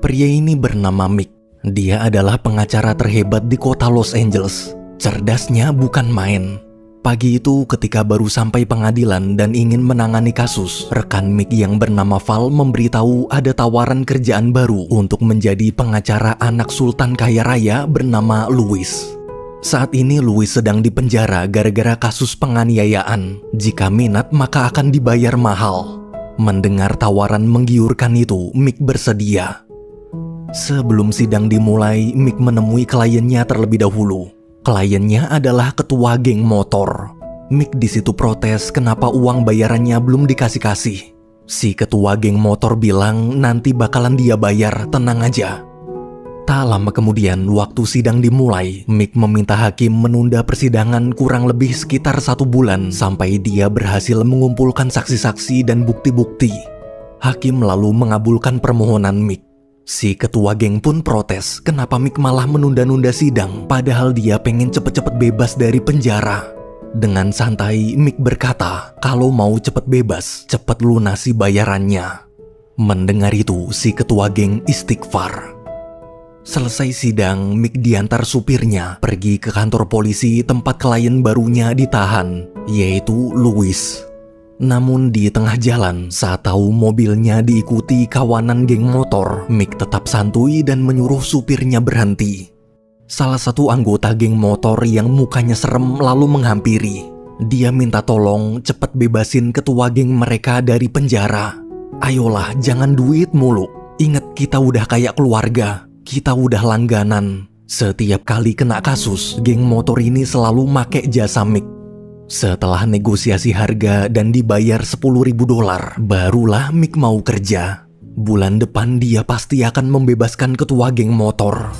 Pria ini bernama Mick. Dia adalah pengacara terhebat di kota Los Angeles. Cerdasnya bukan main. Pagi itu ketika baru sampai pengadilan dan ingin menangani kasus, rekan Mick yang bernama Val memberitahu ada tawaran kerjaan baru untuk menjadi pengacara anak sultan kaya raya bernama Louis. Saat ini Louis sedang dipenjara gara-gara kasus penganiayaan. Jika minat maka akan dibayar mahal. Mendengar tawaran menggiurkan itu, Mick bersedia. Sebelum sidang dimulai, Mick menemui kliennya terlebih dahulu. Kliennya adalah ketua geng motor. Mick di situ protes kenapa uang bayarannya belum dikasih-kasih. Si ketua geng motor bilang nanti bakalan dia bayar, tenang aja. Tak lama kemudian, waktu sidang dimulai, Mick meminta hakim menunda persidangan kurang lebih sekitar 1 bulan sampai dia berhasil mengumpulkan saksi-saksi dan bukti-bukti. Hakim lalu mengabulkan permohonan Mick. Si ketua geng pun protes kenapa Mick malah menunda-nunda sidang padahal dia pengen cepet-cepet bebas dari penjara. Dengan santai, Mick berkata kalau mau cepet bebas, cepet lunasi bayarannya. Mendengar itu, si ketua geng istighfar. Selesai sidang, Mick diantar supirnya pergi ke kantor polisi tempat klien barunya ditahan, yaitu Louis. Namun di tengah jalan, saat tahu mobilnya diikuti kawanan geng motor, Mick tetap santuy dan menyuruh supirnya berhenti. Salah satu anggota geng motor yang mukanya serem lalu menghampiri. Dia minta tolong cepet bebasin ketua geng mereka dari penjara. Ayolah, jangan duit mulu. Ingat kita udah kayak keluarga, kita udah langganan. Setiap kali kena kasus, geng motor ini selalu make jasa Mick. Setelah negosiasi harga dan dibayar $10.000, barulah Mick mau kerja. Bulan depan dia pasti akan membebaskan ketua geng motor.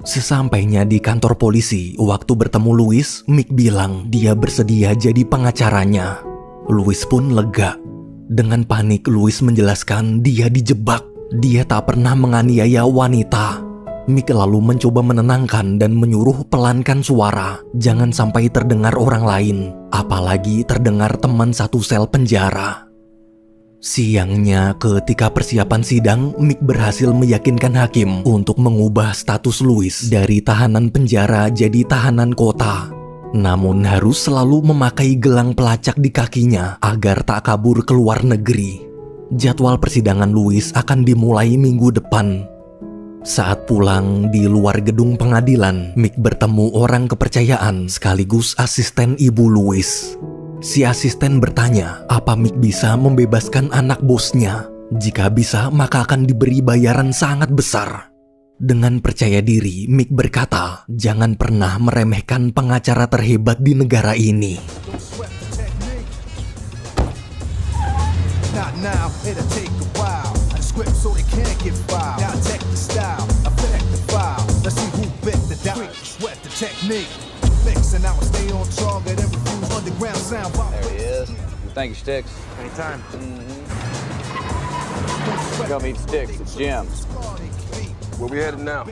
Sesampainya di kantor polisi, waktu bertemu Louis, Mick bilang dia bersedia jadi pengacaranya. Louis pun lega. Dengan panik, Louis menjelaskan dia dijebak. Dia tak pernah menganiaya wanita. Mick lalu mencoba menenangkan dan menyuruh pelankan suara. Jangan sampai terdengar orang lain, apalagi terdengar teman satu sel penjara. Siangnya, ketika persiapan sidang, Mick berhasil meyakinkan hakim untuk mengubah status Louis dari tahanan penjara jadi tahanan kota. Namun harus selalu memakai gelang pelacak di kakinya agar tak kabur ke luar negeri. Jadwal persidangan Louis akan dimulai minggu depan. Saat pulang di luar gedung pengadilan, Mick bertemu orang kepercayaan sekaligus asisten ibu Louis. Si asisten bertanya, apa Mick bisa membebaskan anak bosnya? Jika bisa, maka akan diberi bayaran sangat besar. Dengan percaya diri, Mick berkata, jangan pernah meremehkan pengacara terhebat di negara ini. There he is. Thank you, Sticks. Anytime. Go meet Sticks. It's Jim. Where we headed now?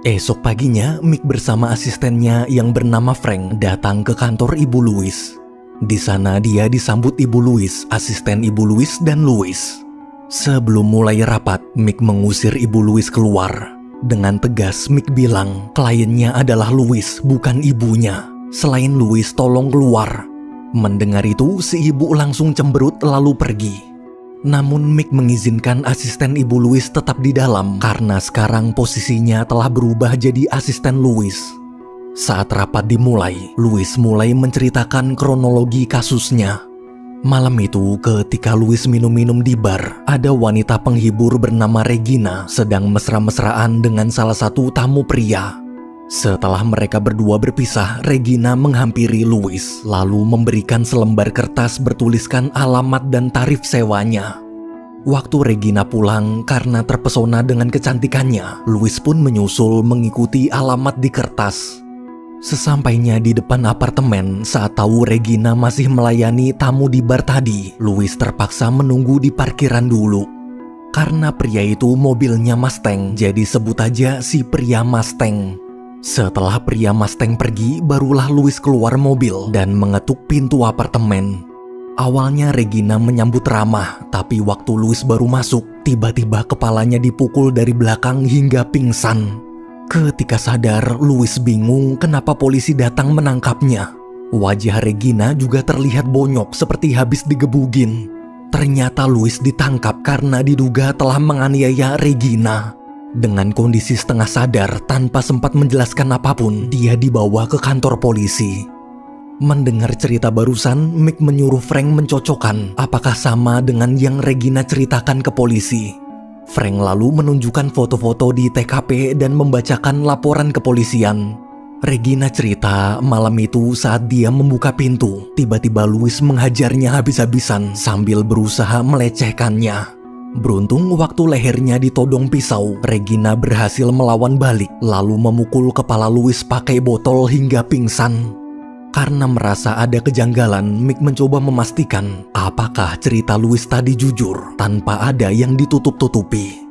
Esok paginya, Mick bersama asistennya yang bernama Frank datang ke kantor Ibu Louis. Di sana dia disambut Ibu Louis, asisten Ibu Louis dan Louis. Sebelum mulai rapat, Mick mengusir Ibu Louis keluar. Dengan tegas, Mick bilang kliennya adalah Louis, bukan ibunya. Selain Louis, tolong keluar. Mendengar itu, si ibu langsung cemberut lalu pergi. Namun Mick mengizinkan asisten Ibu Louis tetap di dalam karena sekarang posisinya telah berubah jadi asisten Louis. Saat rapat dimulai, Louis mulai menceritakan kronologi kasusnya. Malam itu, ketika Louis minum-minum di bar, ada wanita penghibur bernama Regina sedang mesra-mesraan dengan salah satu tamu pria. Setelah mereka berdua berpisah, Regina menghampiri Louis, lalu memberikan selembar kertas bertuliskan alamat dan tarif sewanya. Waktu Regina pulang, karena terpesona dengan kecantikannya, Louis pun menyusul mengikuti alamat di kertas. Sesampainya di depan apartemen, saat tahu Regina masih melayani tamu di bar tadi, Louis terpaksa menunggu di parkiran dulu. Karena pria itu mobilnya Mustang, jadi sebut aja si pria Mustang. Setelah pria Mustang pergi, barulah Louis keluar mobil dan mengetuk pintu apartemen. Awalnya Regina menyambut ramah, tapi waktu Louis baru masuk, tiba-tiba kepalanya dipukul dari belakang hingga pingsan. Ketika sadar, Louis bingung kenapa polisi datang menangkapnya. Wajah Regina juga terlihat bonyok seperti habis digebugin. Ternyata Louis ditangkap karena diduga telah menganiaya Regina. Dengan kondisi setengah sadar tanpa sempat menjelaskan apapun, dia dibawa ke kantor polisi. Mendengar cerita barusan, Mick menyuruh Frank mencocokkan apakah sama dengan yang Regina ceritakan ke polisi. Frank lalu menunjukkan foto-foto di TKP dan membacakan laporan kepolisian. Regina cerita malam itu saat dia membuka pintu, tiba-tiba Louis menghajarnya habis-habisan sambil berusaha melecehkannya. Beruntung waktu lehernya ditodong pisau, Regina berhasil melawan balik lalu memukul kepala Louis pakai botol hingga pingsan. Karena merasa ada kejanggalan, Mick mencoba memastikan apakah cerita Louis tadi jujur tanpa ada yang ditutup-tutupi.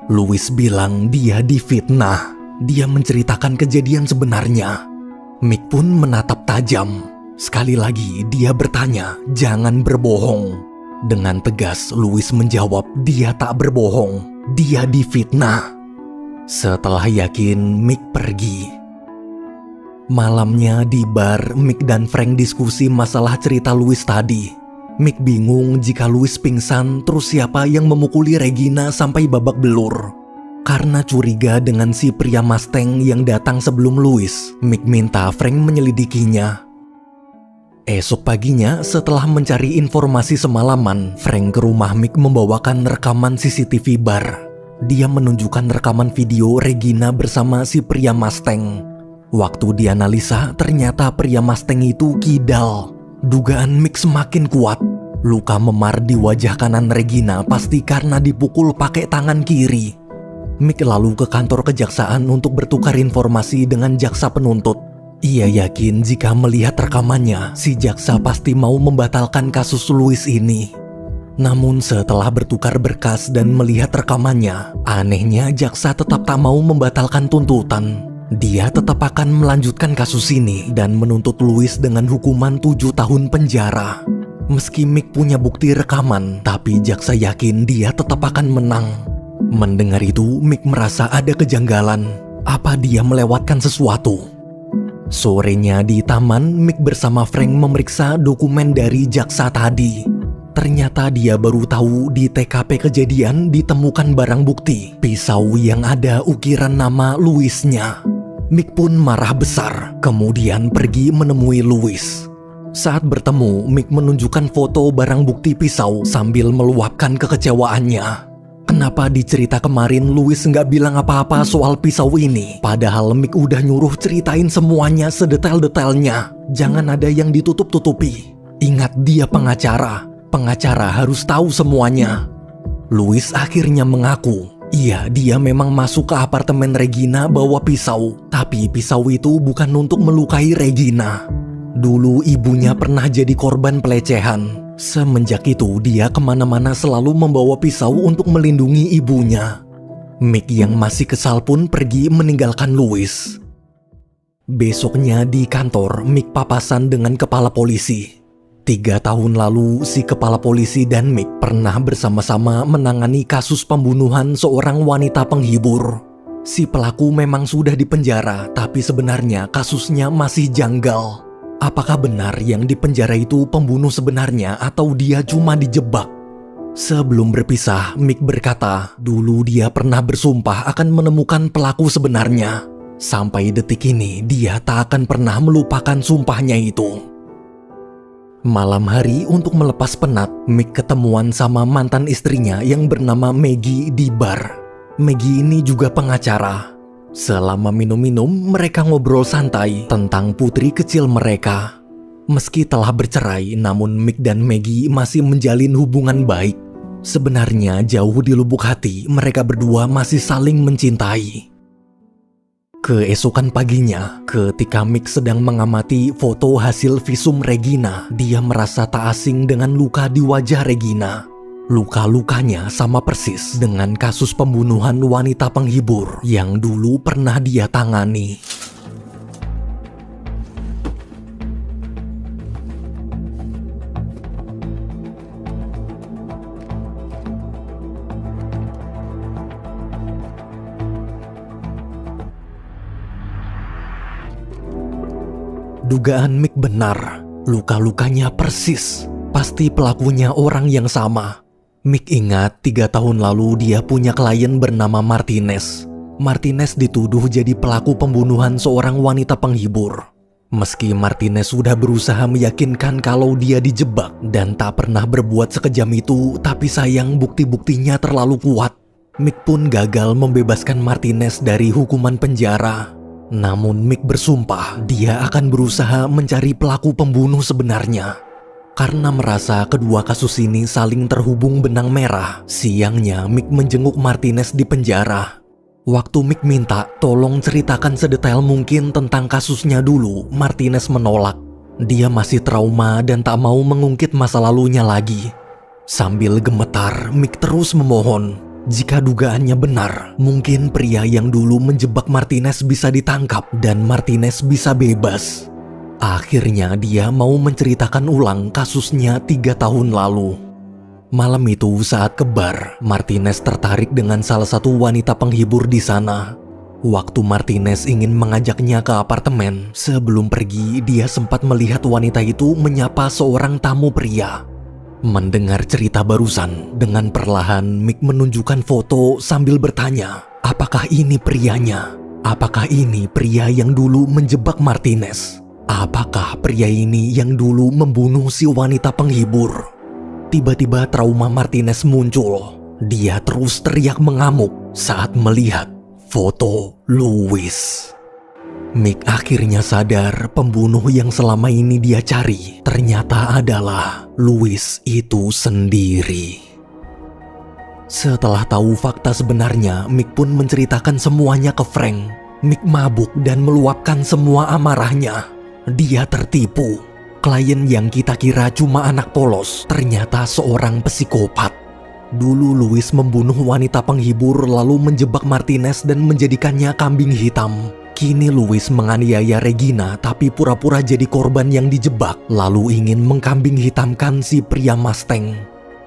Louis bilang dia difitnah. Dia menceritakan kejadian sebenarnya. Mick pun menatap tajam. Sekali lagi dia bertanya, jangan berbohong. Dengan tegas Louis menjawab dia tak berbohong. Dia difitnah. Setelah yakin, Mick pergi. Malamnya di bar, Mick dan Frank diskusi masalah cerita Louis tadi. Mick bingung jika Louis pingsan, terus siapa yang memukuli Regina sampai babak belur. Karena curiga dengan si pria Mustang yang datang sebelum Louis, Mick minta Frank menyelidikinya. Esok paginya, setelah mencari informasi semalaman, Frank ke rumah Mick membawakan rekaman CCTV bar. Dia menunjukkan rekaman video Regina bersama si pria Mustang. Waktu dianalisa, ternyata pria Mustang itu kidal. Dugaan Mick semakin kuat. Luka memar di wajah kanan Regina pasti karena dipukul pakai tangan kiri. Mick lalu ke kantor kejaksaan untuk bertukar informasi dengan jaksa penuntut. Ia yakin jika melihat rekamannya, si jaksa pasti mau membatalkan kasus Louis ini. Namun setelah bertukar berkas dan melihat rekamannya, anehnya jaksa tetap tak mau membatalkan tuntutan. Dia tetap akan melanjutkan kasus ini dan menuntut Louis dengan hukuman 7 tahun penjara. Meski Mick punya bukti rekaman, tapi jaksa yakin dia tetap akan menang. Mendengar itu, Mick merasa ada kejanggalan. Apa dia melewatkan sesuatu? Sorenya di taman, Mick bersama Frank memeriksa dokumen dari jaksa tadi. Ternyata dia baru tahu di TKP kejadian ditemukan barang bukti, pisau yang ada ukiran nama Louis-nya. Mick pun marah besar, kemudian pergi menemui Louis. Saat bertemu, Mick menunjukkan foto barang bukti pisau sambil meluapkan kekecewaannya. Kenapa di cerita kemarin Louis nggak bilang apa-apa soal pisau ini? Padahal Mick udah nyuruh ceritain semuanya sedetail-detailnya. Jangan ada yang ditutup-tutupi. Ingat dia pengacara. Pengacara harus tahu semuanya. Louis akhirnya mengaku. Iya, dia memang masuk ke apartemen Regina bawa pisau. Tapi pisau itu bukan untuk melukai Regina. Dulu ibunya pernah jadi korban pelecehan. Semenjak itu dia kemana-mana selalu membawa pisau untuk melindungi ibunya. Mick yang masih kesal pun pergi meninggalkan Louis. Besoknya di kantor, Mick papasan dengan kepala polisi. 3 tahun lalu, si kepala polisi dan Mick pernah bersama-sama menangani kasus pembunuhan seorang wanita penghibur. Si pelaku memang sudah dipenjara, tapi sebenarnya kasusnya masih janggal. Apakah benar yang dipenjara itu pembunuh sebenarnya atau dia cuma dijebak? Sebelum berpisah, Mick berkata, dulu dia pernah bersumpah akan menemukan pelaku sebenarnya. Sampai detik ini, dia tak akan pernah melupakan sumpahnya itu. Malam hari untuk melepas penat, Mick ketemuan sama mantan istrinya yang bernama Maggie di bar. Maggie ini juga pengacara. Selama minum-minum, mereka ngobrol santai tentang putri kecil mereka. Meski telah bercerai, namun Mick dan Maggie masih menjalin hubungan baik. Sebenarnya jauh di lubuk hati, mereka berdua masih saling mencintai. Keesokan paginya, ketika Mick sedang mengamati foto hasil visum Regina, dia merasa tak asing dengan luka di wajah Regina. Luka-lukanya sama persis dengan kasus pembunuhan wanita penghibur yang dulu pernah dia tangani. Dugaan Mick benar, luka-lukanya persis. Pasti pelakunya orang yang sama. Mick ingat 3 tahun lalu dia punya klien bernama Martinez. Martinez dituduh jadi pelaku pembunuhan seorang wanita penghibur. Meski Martinez sudah berusaha meyakinkan kalau dia dijebak dan tak pernah berbuat sekejam itu, tapi sayang bukti-buktinya terlalu kuat. Mick pun gagal membebaskan Martinez dari hukuman penjara. Namun Mick bersumpah dia akan berusaha mencari pelaku pembunuh sebenarnya. Karena merasa kedua kasus ini saling terhubung benang merah, siangnya Mick menjenguk Martinez di penjara. Waktu Mick minta tolong ceritakan sedetail mungkin tentang kasusnya dulu, Martinez menolak. Dia masih trauma dan tak mau mengungkit masa lalunya lagi. Sambil gemetar, Mick terus memohon. Jika dugaannya benar, mungkin pria yang dulu menjebak Martinez bisa ditangkap dan Martinez bisa bebas. Akhirnya dia mau menceritakan ulang kasusnya 3 tahun lalu. Malam itu saat kebar, Martinez tertarik dengan salah satu wanita penghibur di sana. Waktu Martinez ingin mengajaknya ke apartemen, sebelum pergi dia sempat melihat wanita itu menyapa seorang tamu pria. Mendengar cerita barusan, dengan perlahan Mick menunjukkan foto sambil bertanya, apakah ini prianya? Apakah ini pria yang dulu menjebak Martinez? Apakah pria ini yang dulu membunuh si wanita penghibur? Tiba-tiba trauma Martinez muncul. Dia terus teriak mengamuk saat melihat foto Louis. Mick akhirnya sadar pembunuh yang selama ini dia cari ternyata adalah Louis itu sendiri. Setelah tahu fakta sebenarnya, Mick pun menceritakan semuanya ke Frank. Mick mabuk dan meluapkan semua amarahnya. Dia tertipu. Klien yang kita kira cuma anak polos ternyata seorang psikopat. Dulu Louis membunuh wanita penghibur lalu menjebak Martinez dan menjadikannya kambing hitam. Kini Louis menganiaya Regina tapi pura-pura jadi korban yang dijebak lalu ingin mengkambing hitamkan si pria Mustang.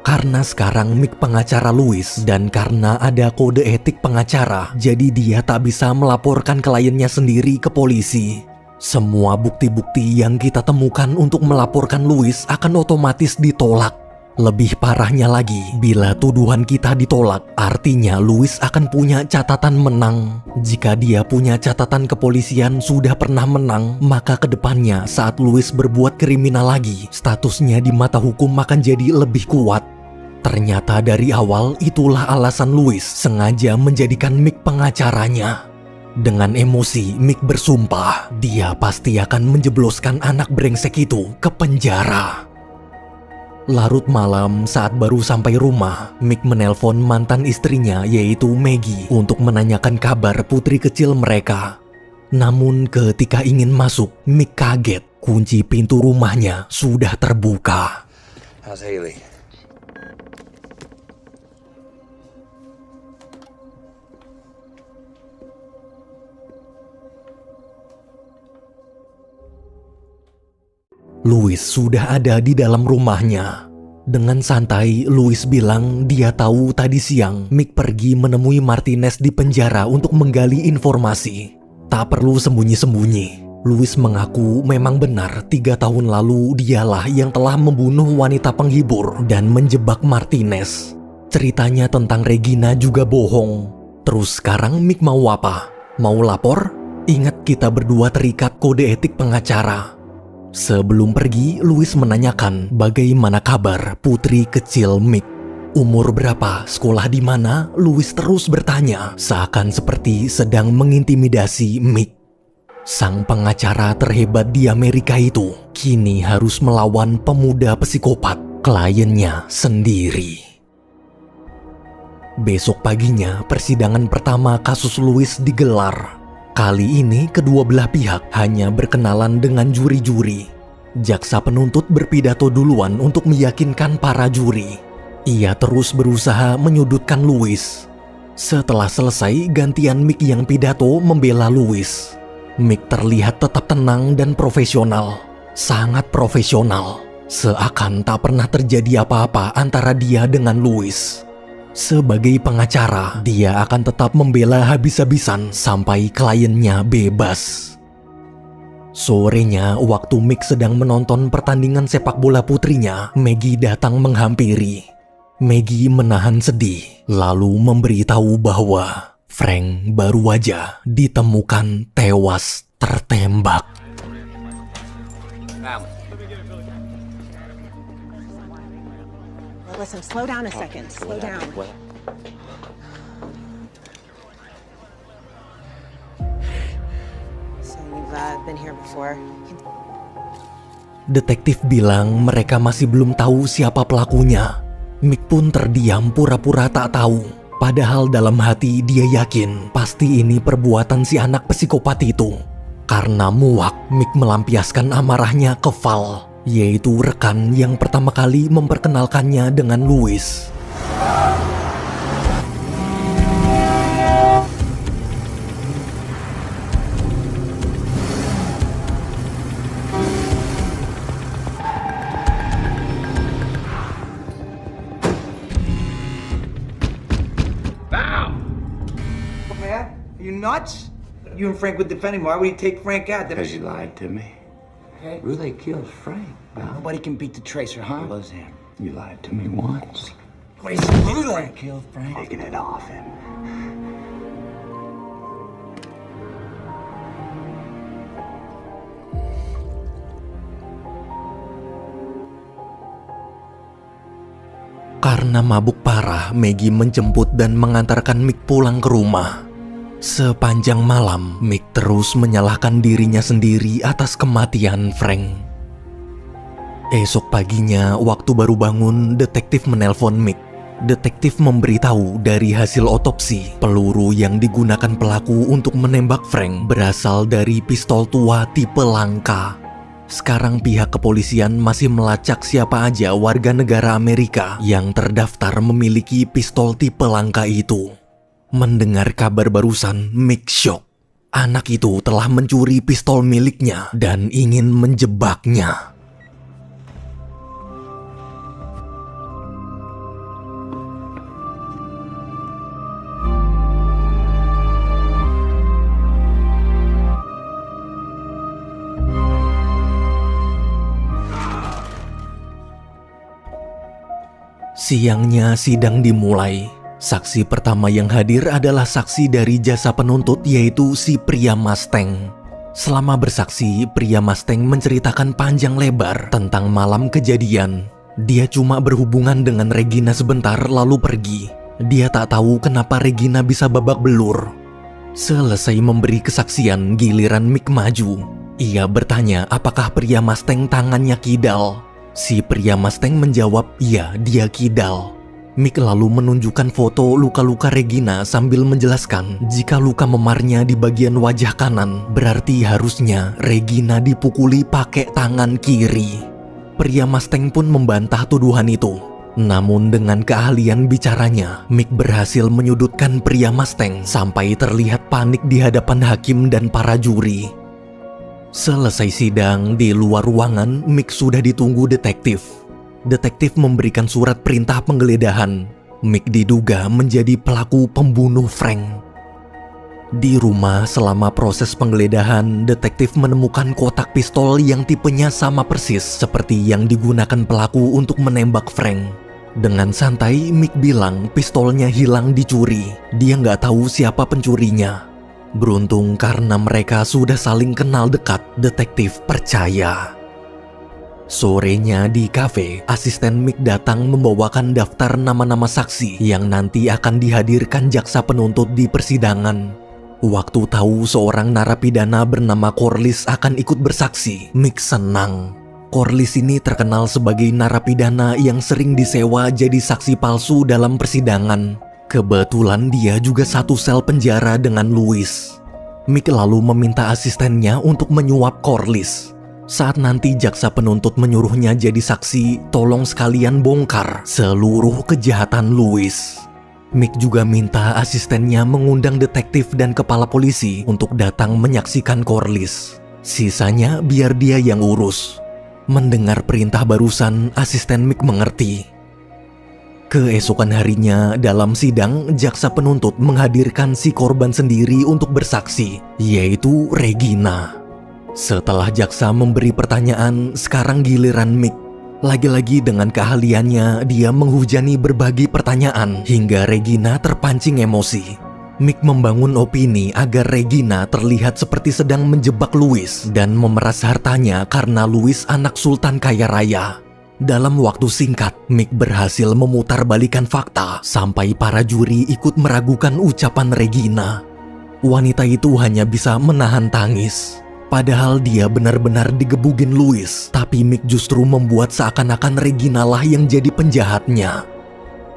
Karena sekarang Mick pengacara Louis dan karena ada kode etik pengacara, jadi dia tak bisa melaporkan kliennya sendiri ke polisi. Semua bukti-bukti yang kita temukan untuk melaporkan Louis akan otomatis ditolak. Lebih parahnya lagi, bila tuduhan kita ditolak, artinya Louis akan punya catatan menang. Jika dia punya catatan kepolisian sudah pernah menang, maka kedepannya saat Louis berbuat kriminal lagi, statusnya di mata hukum akan jadi lebih kuat. Ternyata dari awal itulah alasan Louis sengaja menjadikan Mick pengacaranya. Dengan emosi, Mick bersumpah dia pasti akan menjebloskan anak brengsek itu ke penjara. Larut malam saat baru sampai rumah, Mick menelpon mantan istrinya yaitu Maggie untuk menanyakan kabar putri kecil mereka. Namun ketika ingin masuk, Mick kaget kunci pintu rumahnya sudah terbuka. How's Haley? Louis sudah ada di dalam rumahnya. Dengan santai, Louis bilang dia tahu tadi siang Mick pergi menemui Martinez di penjara untuk menggali informasi. Tak perlu sembunyi-sembunyi. Louis mengaku memang benar 3 tahun lalu dialah yang telah membunuh wanita penghibur dan menjebak Martinez. Ceritanya tentang Regina juga bohong. Terus sekarang Mick mau apa? Mau lapor? Ingat kita berdua terikat kode etik pengacara. Sebelum pergi, Louis menanyakan bagaimana kabar putri kecil Mick. Umur berapa, sekolah di mana, Louis terus bertanya, seakan seperti sedang mengintimidasi Mick. Sang pengacara terhebat di Amerika itu kini harus melawan pemuda psikopat, kliennya sendiri. Besok paginya, persidangan pertama kasus Louis digelar. Kali ini kedua belah pihak hanya berkenalan dengan juri-juri. Jaksa penuntut berpidato duluan untuk meyakinkan para juri. Ia terus berusaha menyudutkan Louis. Setelah selesai, gantian Mick yang pidato membela Louis. Mick terlihat tetap tenang dan profesional. Sangat profesional. Seakan tak pernah terjadi apa-apa antara dia dengan Louis. Sebagai pengacara, dia akan tetap membela habis-habisan sampai kliennya bebas. Sorenya, waktu Mick sedang menonton pertandingan sepak bola putrinya, Maggie datang menghampiri. Maggie menahan sedih, lalu memberitahu bahwa Frank baru aja ditemukan tewas tertembak. Listen, slow down a second. Slow down. So you've been here before. Detektif bilang mereka masih belum tahu siapa pelakunya. Mick pun terdiam pura-pura tak tahu. Padahal dalam hati dia yakin pasti ini perbuatan si anak psikopat itu. Karena muak, Mick melampiaskan amarahnya ke Val, yaitu rekan yang pertama kali memperkenalkannya dengan Louis. Man, are you nuts? You and Frank were defending him. Why would he take Frank out? Because you lied to me. Okay. Really killed Frank. Well, Nobody can beat the tracer, huh? it was him. You lied to me once. Wait, you Frank killed Frank. Taking it off him. Karena mabuk parah, Maggie menjemput dan mengantarkan Mick pulang ke rumah. Sepanjang malam, Mick terus menyalahkan dirinya sendiri atas kematian Frank. Esok paginya, waktu baru bangun, detektif menelpon Mick. Detektif memberitahu dari hasil otopsi, peluru yang digunakan pelaku untuk menembak Frank berasal dari pistol tua tipe langka. Sekarang pihak kepolisian masih melacak siapa aja warga negara Amerika yang terdaftar memiliki pistol tipe langka itu. Mendengar kabar barusan, Mick shock. Anak itu telah mencuri pistol miliknya dan ingin menjebaknya. Siangnya sidang dimulai. Saksi pertama yang hadir adalah saksi dari jasa penuntut, yaitu si pria Mustang. Selama bersaksi, pria Mustang menceritakan panjang lebar tentang malam kejadian. Dia cuma berhubungan dengan Regina sebentar lalu pergi. Dia tak tahu kenapa Regina bisa babak belur. Selesai memberi kesaksian, giliran Mick maju. Ia bertanya apakah pria Mustang tangannya kidal. Si pria Mustang menjawab, "Iya, dia kidal." Mick lalu menunjukkan foto luka-luka Regina sambil menjelaskan jika luka memarnya di bagian wajah kanan, berarti harusnya Regina dipukuli pakai tangan kiri. Pria Mustang pun membantah tuduhan itu. Namun dengan keahlian bicaranya, Mick berhasil menyudutkan pria Mustang sampai terlihat panik di hadapan hakim dan para juri. Selesai sidang, di luar ruangan, Mick sudah ditunggu detektif. Detektif memberikan surat perintah penggeledahan. Mick diduga menjadi pelaku pembunuh Frank. Di rumah, selama proses penggeledahan, detektif menemukan kotak pistol yang tipenya sama persis seperti yang digunakan pelaku untuk menembak Frank. Dengan santai, Mick bilang pistolnya hilang dicuri. Dia nggak tahu siapa pencurinya. Beruntung karena mereka sudah saling kenal dekat, detektif percaya. Sorenya di kafe, asisten Mick datang membawakan daftar nama-nama saksi yang nanti akan dihadirkan jaksa penuntut di persidangan. Waktu tahu seorang narapidana bernama Corliss akan ikut bersaksi, Mick senang. Corliss ini terkenal sebagai narapidana yang sering disewa jadi saksi palsu dalam persidangan. Kebetulan dia juga satu sel penjara dengan Louis. Mick lalu meminta asistennya untuk menyuap Corliss. Saat nanti jaksa penuntut menyuruhnya jadi saksi, tolong sekalian bongkar seluruh kejahatan Louis. Mick juga minta asistennya mengundang detektif dan kepala polisi untuk datang menyaksikan Corliss. Sisanya biar dia yang urus. Mendengar perintah barusan, asisten Mick mengerti. Keesokan harinya, dalam sidang, jaksa penuntut menghadirkan si korban sendiri untuk bersaksi, yaitu Regina. Setelah jaksa memberi pertanyaan, sekarang giliran Mick. Lagi-lagi dengan keahliannya, dia menghujani berbagai pertanyaan hingga Regina terpancing emosi. Mick membangun opini agar Regina terlihat seperti sedang menjebak Louis dan memeras hartanya karena Louis anak sultan kaya raya. Dalam waktu singkat, Mick berhasil memutarbalikan fakta sampai para juri ikut meragukan ucapan Regina. Wanita itu hanya bisa menahan tangis. Padahal dia benar-benar digebugin Louis, tapi Mick justru membuat seakan-akan Regina lah yang jadi penjahatnya.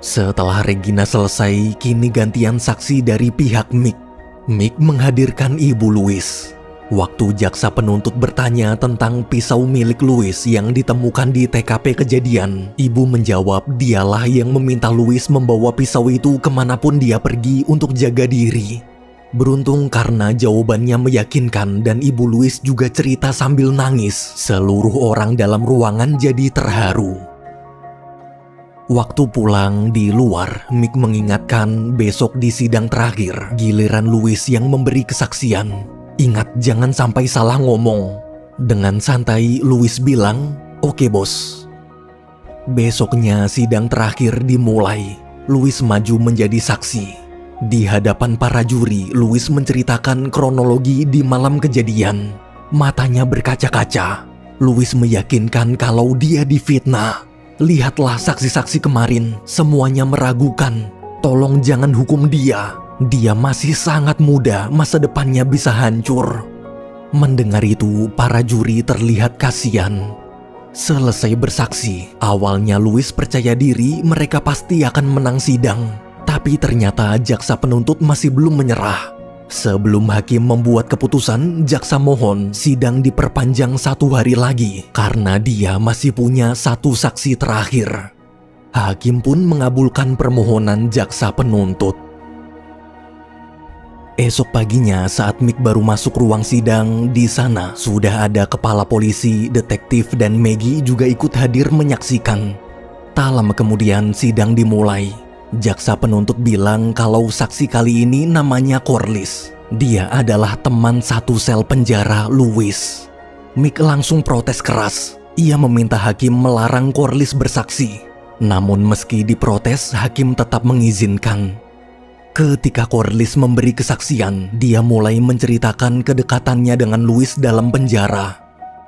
Setelah Regina selesai, kini gantian saksi dari pihak Mick. Mick menghadirkan ibu Louis. Waktu jaksa penuntut bertanya tentang pisau milik Louis yang ditemukan di TKP kejadian, ibu menjawab dialah yang meminta Louis membawa pisau itu kemanapun dia pergi untuk jaga diri. Beruntung karena jawabannya meyakinkan dan ibu Louis juga cerita sambil nangis, seluruh orang dalam ruangan jadi terharu. Waktu pulang di luar, Mick mengingatkan besok di sidang terakhir, giliran Louis yang memberi kesaksian. Ingat jangan sampai salah ngomong. Dengan santai Louis bilang, "Oke bos." Besoknya sidang terakhir dimulai. Louis maju menjadi saksi. Di hadapan para juri, Louis menceritakan kronologi di malam kejadian. Matanya berkaca-kaca. Louis meyakinkan kalau dia difitnah. "Lihatlah saksi-saksi kemarin, semuanya meragukan. Tolong jangan hukum dia. Dia masih sangat muda, masa depannya bisa hancur." Mendengar itu, para juri terlihat kasihan. Selesai bersaksi, awalnya Louis percaya diri mereka pasti akan menang sidang. Tapi ternyata jaksa penuntut masih belum menyerah. Sebelum hakim membuat keputusan, jaksa mohon sidang diperpanjang 1 hari lagi karena dia masih punya 1 saksi terakhir. Hakim pun mengabulkan permohonan jaksa penuntut. Esok paginya saat Mick baru masuk ruang sidang, di sana sudah ada kepala polisi, detektif, dan Maggie juga ikut hadir menyaksikan. Tak lama kemudian sidang dimulai. Jaksa penuntut bilang kalau saksi kali ini namanya Corliss. Dia adalah teman satu sel penjara Louis. Mick langsung protes keras. Ia meminta hakim melarang Corliss bersaksi. Namun meski diprotes, hakim tetap mengizinkan. Ketika Corliss memberi kesaksian, dia mulai menceritakan kedekatannya dengan Louis dalam penjara.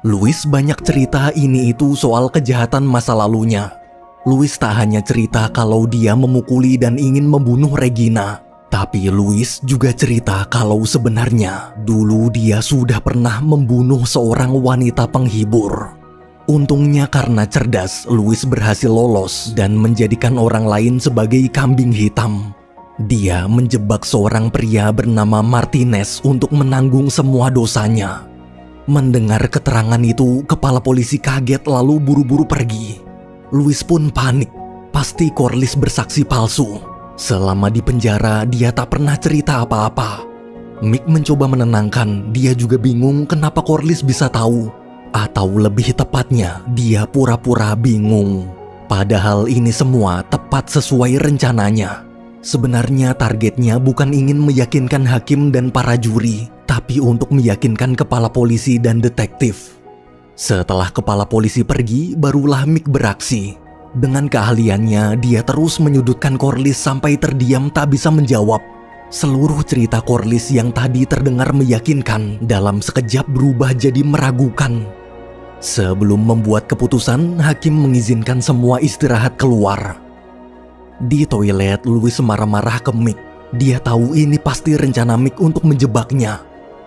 Louis banyak cerita ini itu soal kejahatan masa lalunya. Louis tak hanya cerita kalau dia memukuli dan ingin membunuh Regina, tapi Louis juga cerita kalau sebenarnya dulu dia sudah pernah membunuh seorang wanita penghibur. Untungnya karena cerdas, Louis berhasil lolos dan menjadikan orang lain sebagai kambing hitam. Dia menjebak seorang pria bernama Martinez untuk menanggung semua dosanya. Mendengar keterangan itu, kepala polisi kaget lalu buru-buru pergi. Louis pun panik, pasti Corliss bersaksi palsu. Selama di penjara, dia tak pernah cerita apa-apa. Mick mencoba menenangkan, dia juga bingung kenapa Corliss bisa tahu. Atau lebih tepatnya, dia pura-pura bingung. Padahal ini semua tepat sesuai rencananya. Sebenarnya targetnya bukan ingin meyakinkan hakim dan para juri, tapi untuk meyakinkan kepala polisi dan detektif. Setelah kepala polisi pergi, barulah Mick beraksi. Dengan keahliannya, dia terus menyudutkan Corliss sampai terdiam tak bisa menjawab. Seluruh cerita Corliss yang tadi terdengar meyakinkan, dalam sekejap berubah jadi meragukan. Sebelum membuat keputusan, hakim mengizinkan semua istirahat keluar. Di toilet, Louis marah-marah ke Mick. Dia tahu ini pasti rencana Mick untuk menjebaknya.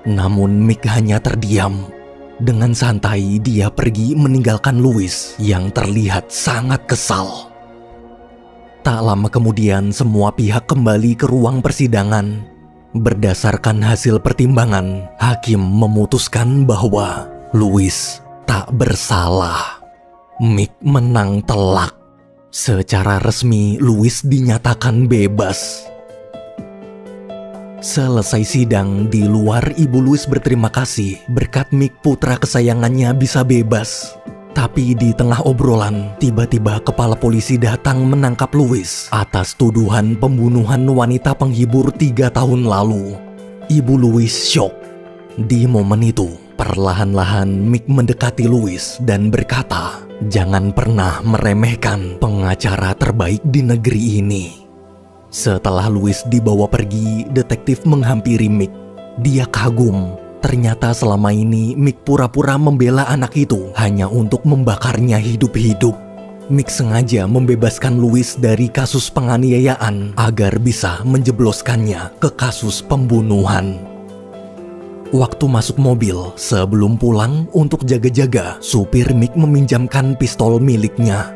Namun Mick hanya terdiam. Dengan santai, dia pergi meninggalkan Louis yang terlihat sangat kesal. Tak lama kemudian, semua pihak kembali ke ruang persidangan. Berdasarkan hasil pertimbangan, hakim memutuskan bahwa Louis tak bersalah. Mick menang telak. Secara resmi, Louis dinyatakan bebas. Selesai sidang, di luar Ibu Louis berterima kasih berkat Mick putra kesayangannya bisa bebas. Tapi di tengah obrolan, tiba-tiba kepala polisi datang menangkap Louis atas tuduhan pembunuhan wanita penghibur 3 tahun lalu. Ibu Louis syok. Di momen itu, perlahan-lahan Mick mendekati Louis dan berkata, "Jangan pernah meremehkan pengacara terbaik di negeri ini." Setelah Louis dibawa pergi, detektif menghampiri Mick. Dia kagum. Ternyata selama ini Mick pura-pura membela anak itu hanya untuk membakarnya hidup-hidup. Mick sengaja membebaskan Louis dari kasus penganiayaan agar bisa menjebloskannya ke kasus pembunuhan. Waktu masuk mobil, sebelum pulang untuk jaga-jaga, supir Mick meminjamkan pistol miliknya.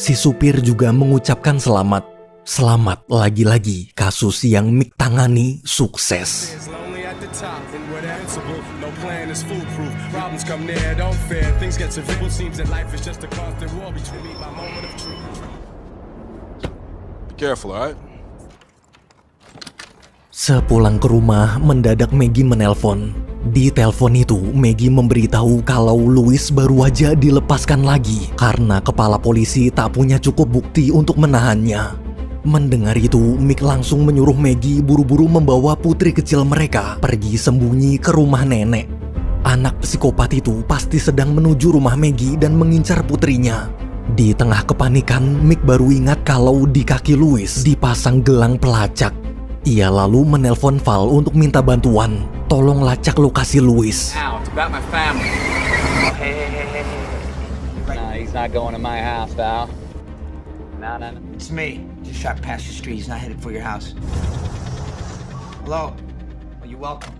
Si supir juga mengucapkan selamat. Selamat lagi-lagi kasus yang Mick tangani sukses. Careful, alright? Sepulang ke rumah, mendadak Maggie menelpon. Di telepon itu, Maggie memberitahu kalau Louis baru aja dilepaskan lagi karena kepala polisi tak punya cukup bukti untuk menahannya. Mendengar itu, Mick langsung menyuruh Maggie buru-buru membawa putri kecil mereka pergi sembunyi ke rumah nenek. Anak psikopat itu pasti sedang menuju rumah Maggie dan mengincar putrinya. Di tengah kepanikan, Mick baru ingat kalau di kaki Louis dipasang gelang pelacak. Ia lalu menelpon Val untuk minta bantuan. Tolong lacak lokasi Louis. Now, it's about my family. Hey. Nah, he's not going to my house, Val. No. It's me. Just shot past the street. He's not headed for your house. Hello? Oh, you're welcome.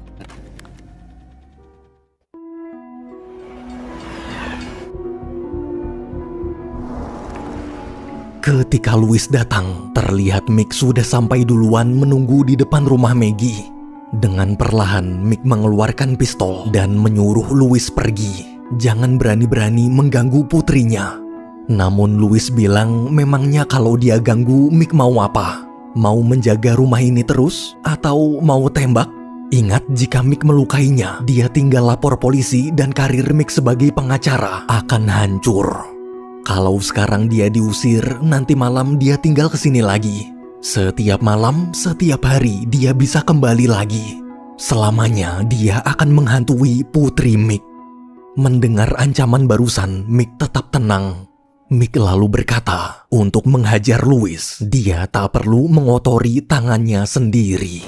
Ketika Louis datang, terlihat Mick sudah sampai duluan menunggu di depan rumah Maggie. Dengan perlahan, Mick mengeluarkan pistol dan menyuruh Louis pergi. Jangan berani-berani mengganggu putrinya. Namun Louis bilang memangnya kalau dia ganggu, Mick mau apa? Mau menjaga rumah ini terus? Atau mau tembak? Ingat, jika Mick melukainya, dia tinggal lapor polisi dan karir Mick sebagai pengacara akan hancur. Kalau sekarang dia diusir, nanti malam dia tinggal kesini lagi. Setiap malam, setiap hari dia bisa kembali lagi. Selamanya dia akan menghantui putri Mick. Mendengar ancaman barusan, Mick tetap tenang. Mick lalu berkata, untuk menghajar Louis, dia tak perlu mengotori tangannya sendiri.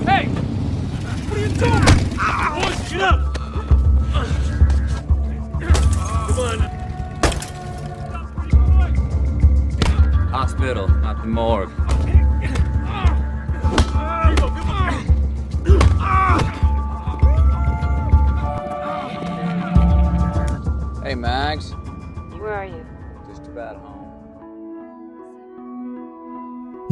Hey! What are you doing? Boys, get up! Come on. Hospital, not the morgue. Hey, Mags. Where are you? Just about home.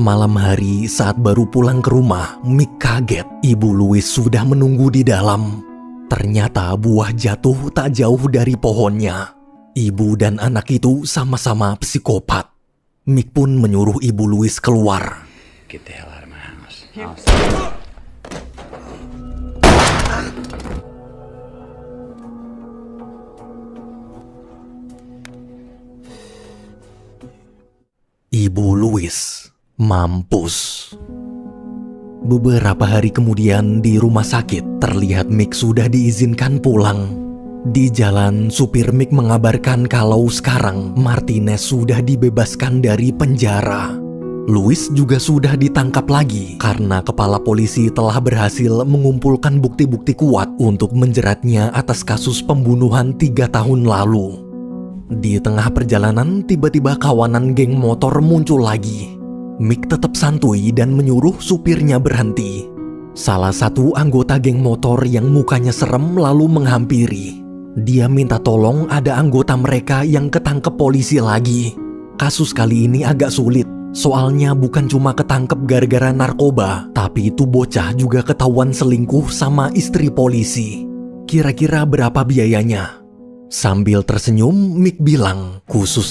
Malam hari saat baru pulang ke rumah, Mick kaget. Ibu Louis sudah menunggu di dalam. Ternyata buah jatuh tak jauh dari pohonnya. Ibu dan anak itu sama-sama psikopat. Mick pun menyuruh Ibu Louis keluar. Get the hell out of my house. Ibu Louis mampus. Beberapa hari kemudian di rumah sakit, terlihat Mick sudah diizinkan pulang. Di jalan, supir Mick mengabarkan kalau sekarang Martinez sudah dibebaskan dari penjara. Louis juga sudah ditangkap lagi karena kepala polisi telah berhasil mengumpulkan bukti-bukti kuat untuk menjeratnya atas kasus pembunuhan 3 tahun lalu. Di tengah perjalanan, tiba-tiba kawanan geng motor muncul lagi. Mick tetap santuy dan menyuruh supirnya berhenti. Salah satu anggota geng motor yang mukanya serem lalu menghampiri. Dia minta tolong, ada anggota mereka yang ketangkep polisi lagi. Kasus kali ini agak sulit. Soalnya bukan cuma ketangkep gara-gara narkoba, tapi itu bocah juga ketahuan selingkuh sama istri polisi. Kira-kira berapa biayanya? Sambil tersenyum, Mick bilang, khusus